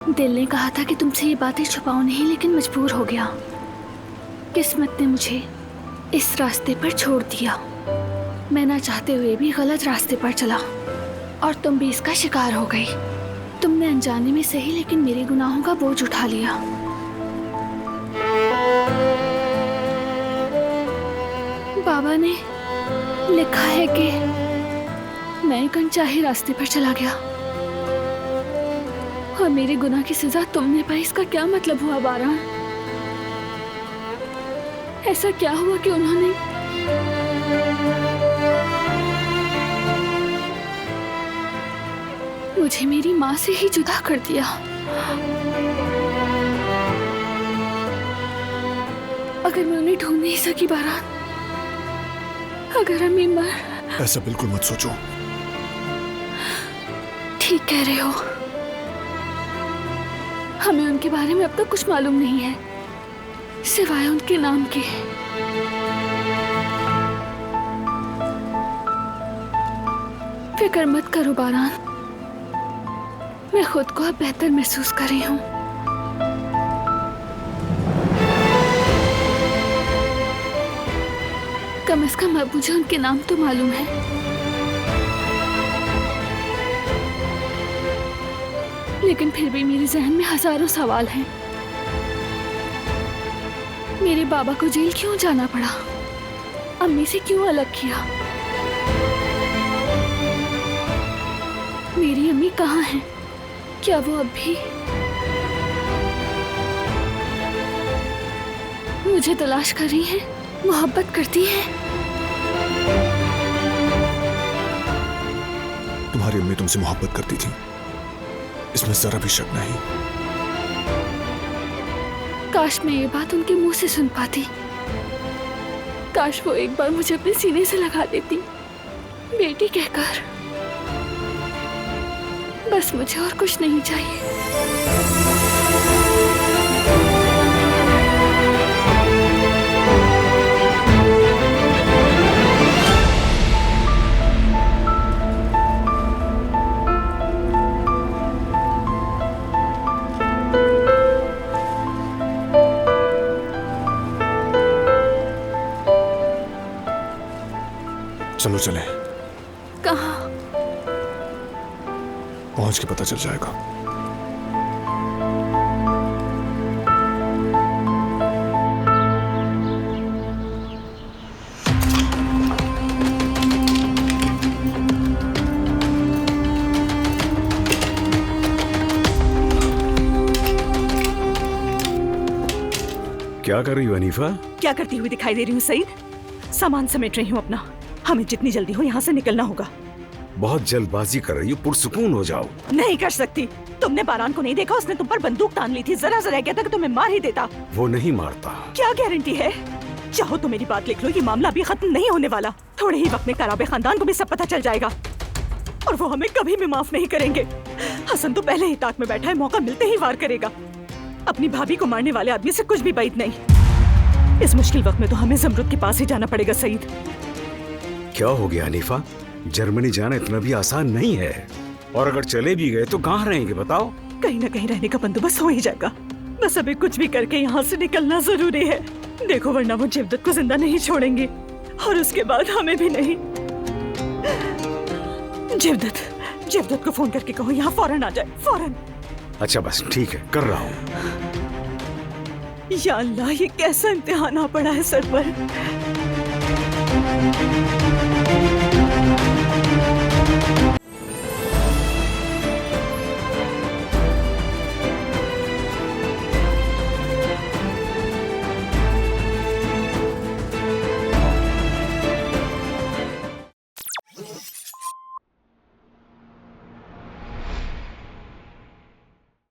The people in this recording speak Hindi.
दिल ने कहा था कि तुमसे ये बातें छुपाऊं नहीं, लेकिन मजबूर हो गया। किस्मत ने मुझे इस रास्ते पर छोड़ दिया। मैं ना चाहते हुए भी गलत रास्ते पर चला और तुम भी इसका शिकार हो गई। तुमने अनजाने में सही, लेकिन मेरे गुनाहों का बोझ उठा लिया। बाबा ने लिखा है कि मैं एक अनचाहे रास्ते पर चला गया और मेरे गुनाह की सजा तुमने पाई। इसका क्या मतलब हुआ बारान? ऐसा क्या हुआ कि उन्होंने मुझे मेरी माँ से ही जुदा कर दिया? अगर मैं उन्हें ढूंढ नहीं सकी बारान, अगर अम्मी मर। ऐसा बिल्कुल मत सोचो। ठीक कह रहे हो। हमें उनके बारे में अब तक कुछ मालूम नहीं है सिवाय उनके नाम के। फिक्र मत करो बारान, मैं खुद को अब बेहतर महसूस कर रही हूँ। कम से कम अब मुझे उनके नाम तो मालूम है। लेकिन फिर भी मेरे जहन में हजारों सवाल हैं। मेरे बाबा को जेल क्यों जाना पड़ा? अम्मी से क्यों अलग किया? मेरी अम्मी कहाँ हैं? क्या वो अब भी मुझे तलाश कर रही हैं? मोहब्बत करती हैं? तुम्हारी अम्मी तुमसे मोहब्बत करती थी, इसमें जरा भी शक नहीं। काश मैं ये बात उनके मुंह से सुन पाती। काश वो एक बार मुझे अपने सीने से लगा देती, बेटी कहकर। बस मुझे और कुछ नहीं चाहिए। चलो चले। कहाँ? पहुंच के पता चल जाएगा। क्या कर रही हो हनीफा? क्या करती हुई दिखाई दे रही हूँ सईद? सामान समेट रही हूँ अपना। हमें जितनी जल्दी हो यहाँ से निकलना होगा। बहुत जल्दबाजी कर रही हो, पुरसुकून हो जाओ। नहीं कर सकती। तुमने बारान को नहीं देखा? उसने तुम पर बंदूक तान ली थी। जरा सा रह गया था कि तुम्हें मार ही देता। वो नहीं मारता। क्या गारंटी है? चाहो तो मेरी बात लिख लो, ये मामला अभी खत्म नहीं होने वाला। थोड़े ही वक्त में कराबे खानदान को भी सब पता चल जाएगा और वो हमें कभी भी माफ नहीं करेंगे। हसन तो पहले ही ताक में बैठा है, मौका मिलते ही वार करेगा। अपनी भाभी को मारने वाले आदमी से कुछ भी बैद नहीं। इस मुश्किल वक्त में तो हमें जमरुद के पास ही जाना पड़ेगा सईद। क्या हो गया हनीफा? जर्मनी जाना इतना भी आसान नहीं है, और अगर चले भी गए तो कहाँ रहेंगे बताओ? कहीं न कहीं रहने का बंदोबस्त हो ही जाएगा। बस अभी कुछ भी करके यहाँ से निकलना जरूरी है। देखो वरना वो जेवदत को जिंदा नहीं छोड़ेंगे और उसके बाद हमें भी नहीं। जेवदत को फोन करके कहो यहाँ फौरन आ जाए, फौरन। अच्छा बस ठीक है, कर रहा हूँ। या अल्लाह, ये कैसा इम्तिहान आ पड़ा है सर पर।